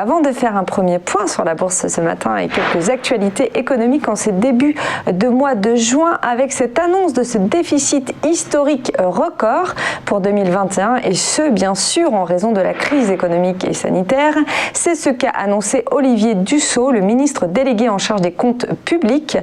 avant de faire un premier point sur la bourse ce matin et quelques actualités économiques en ce début de mois de juin avec cette annonce de ce déficit historique record pour 2021 et ce bien sûr en raison de la crise économique et sanitaire. C'est ce qu'a annoncé Olivier Dussopt, le ministre délégué en charge des comptes publics.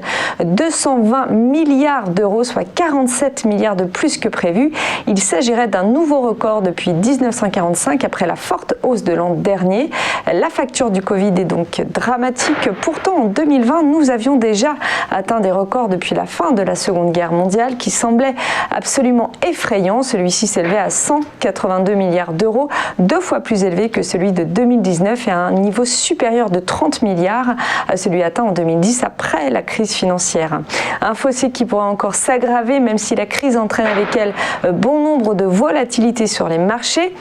220 milliards d'euros, soit 47 milliards de plus que prévu. Il s'agirait d'un nouveau record depuis 1945 après la forte hausse de l'an dernier. La facture du Covid est donc dramatique. Pourtant, en 2020, nous avions déjà atteint des records depuis la fin de la Seconde Guerre mondiale qui semblaient absolument effrayants. Celui-ci s'élevait à 182 milliards d'euros, 2 fois plus élevé que celui de 2019 et à un niveau supérieur de 30 milliards à celui atteint en 2010 après la crise financière. Un fossé qui pourrait encore s'aggraver même si la crise entraîne avec elle bon nombre de volatilités sur les marchés.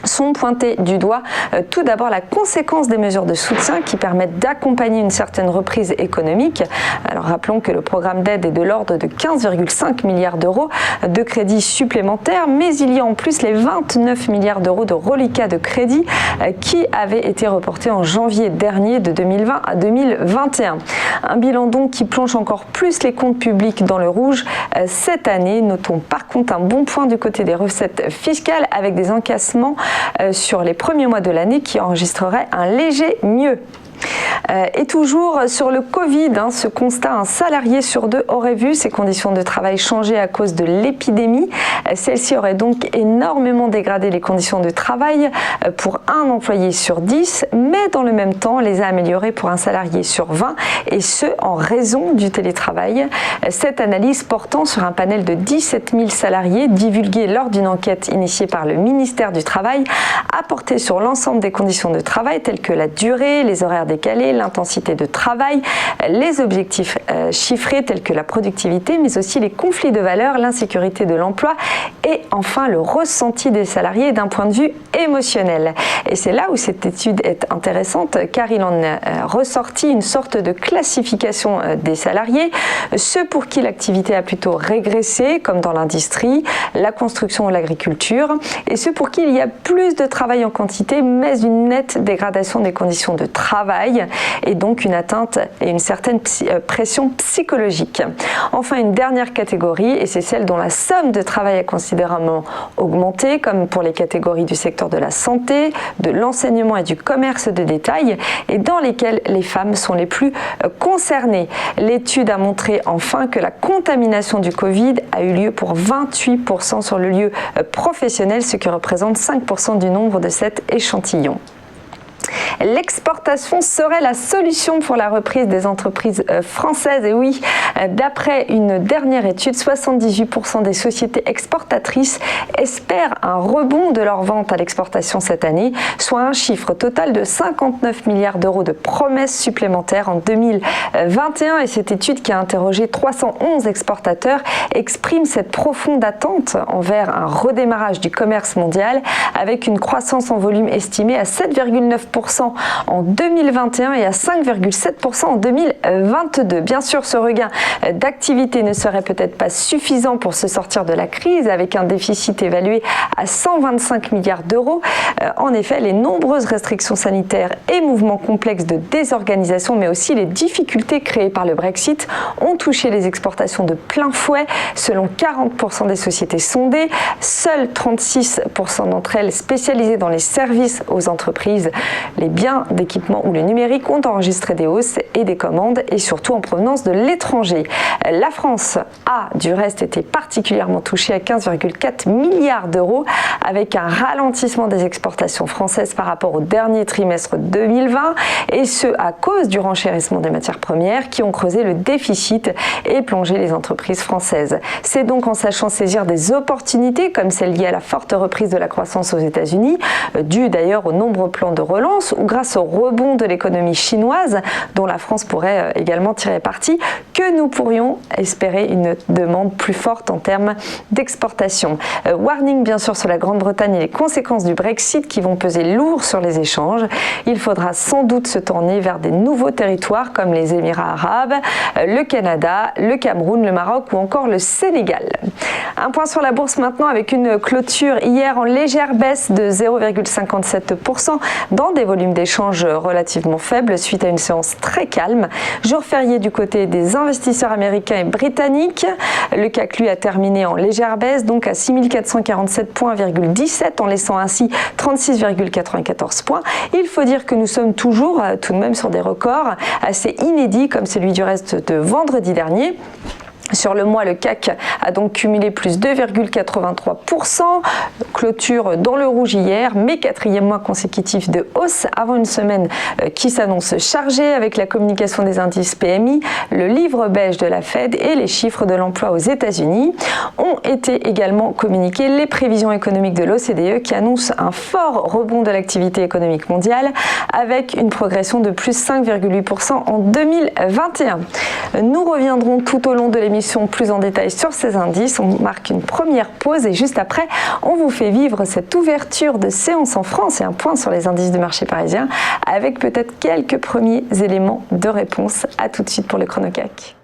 Sont pointés du doigt tout d'abord la conséquence des mesures de soutien qui permettent d'accompagner une certaine reprise économique. Alors rappelons que le programme d'aide est de l'ordre de 15,5 milliards d'euros de crédits supplémentaires, mais il y a en plus les 29 milliards d'euros de reliquats de crédit qui avaient été reportés en janvier dernier de 2020 à 2021. Un bilan donc qui plonge encore plus les comptes publics dans le rouge cette année. Notons par contre un bon point du côté des recettes fiscales avec des encaissements sur les premiers mois de l'année qui enregistreraient un léger mieux. Et toujours sur le Covid, ce constat, un salarié sur 2 aurait vu ses conditions de travail changer à cause de l'épidémie. Celle-ci aurait donc énormément dégradé les conditions de travail pour un employé sur 10, mais dans le même temps les a améliorées pour un salarié sur 20, et ce en raison du télétravail. Cette analyse portant sur un panel de 17 000 salariés divulgué lors d'une enquête initiée par le ministère du Travail a porté sur l'ensemble des conditions de travail telles que la durée, les horaires décalés, l'intensité de travail, les objectifs chiffrés tels que la productivité, mais aussi les conflits de valeurs, l'insécurité de l'emploi et enfin le ressenti des salariés d'un point de vue émotionnel. Et c'est là où cette étude est intéressante car il en est ressorti une sorte de classification des salariés, ceux pour qui l'activité a plutôt régressé comme dans l'industrie, la construction ou l'agriculture, et ceux pour qui il y a plus de travail en quantité mais une nette dégradation des conditions de travail et donc une atteinte et une certaine pression psychologique. Enfin, une dernière catégorie, et c'est celle dont la somme de travail a considérablement augmenté, comme pour les catégories du secteur de la santé, de l'enseignement et du commerce de détail, et dans lesquelles les femmes sont les plus concernées. L'étude a montré enfin que la contamination du Covid a eu lieu pour 28% sur le lieu professionnel, ce qui représente 5% du nombre de cet échantillon. L'exportation serait la solution pour la reprise des entreprises françaises. Et oui, d'après une dernière étude, 78% des sociétés exportatrices espèrent un rebond de leurs ventes à l'exportation cette année, soit un chiffre total de 59 milliards d'euros de promesses supplémentaires en 2021. Et cette étude qui a interrogé 311 exportateurs exprime cette profonde attente envers un redémarrage du commerce mondial avec une croissance en volume estimée à 7,9% en 2021 et à 5,7% en 2022. Bien sûr, ce regain d'activité ne serait peut-être pas suffisant pour se sortir de la crise avec un déficit évalué à 125 milliards d'euros. En effet, les nombreuses restrictions sanitaires et mouvements complexes de désorganisation, mais aussi les difficultés créées par le Brexit ont touché les exportations de plein fouet. Selon 40% des sociétés sondées, seules 36% d'entre elles spécialisées dans les services aux entreprises, les biens d'équipement ou le numérique ont enregistré des hausses et des commandes et surtout en provenance de l'étranger. La France a du reste été particulièrement touchée à 15,4 milliards d'euros avec un ralentissement des exportations françaises par rapport au dernier trimestre 2020 et ce à cause du renchérissement des matières premières qui ont creusé le déficit et plongé les entreprises françaises. C'est donc en sachant saisir des opportunités comme celle liée à la forte reprise de la croissance aux États-Unis, due d'ailleurs aux nombreux plans de relance ou grâce au rebond de l'économie chinoise dont la France pourrait également tirer parti, que nous pourrions espérer une demande plus forte en termes d'exportation. Warning bien sûr sur la Grande-Bretagne et les conséquences du Brexit qui vont peser lourd sur les échanges. Il faudra sans doute se tourner vers des nouveaux territoires comme les Émirats arabes, le Canada, le Cameroun, le Maroc ou encore le Sénégal. Un point sur la bourse maintenant avec une clôture hier en légère baisse de 0,57% dans des volumes d'échange relativement faible suite à une séance très calme. Jour férié du côté des investisseurs américains et britanniques. Le CAC, lui, a terminé en légère baisse, donc à 6447,17 points, en laissant ainsi 36,94 points. Il faut dire que nous sommes toujours tout de même sur des records assez inédits, comme celui du reste de vendredi dernier. Sur le mois, le CAC a donc cumulé plus 2,83%, clôture dans le rouge hier, mais quatrième mois consécutif de hausse avant une semaine qui s'annonce chargée avec la communication des indices PMI, le livre beige de la Fed et les chiffres de l'emploi aux États-Unis. Ont été également communiquées les prévisions économiques de l'OCDE qui annoncent un fort rebond de l'activité économique mondiale avec une progression de plus 5,8% en 2021. Nous reviendrons tout au long de l'émission plus en détail sur ces indices. On marque une première pause et juste après, on vous fait vivre cette ouverture de séance en France et un point sur les indices du marché parisien avec peut-être quelques premiers éléments de réponse. À tout de suite pour le Chrono CAC.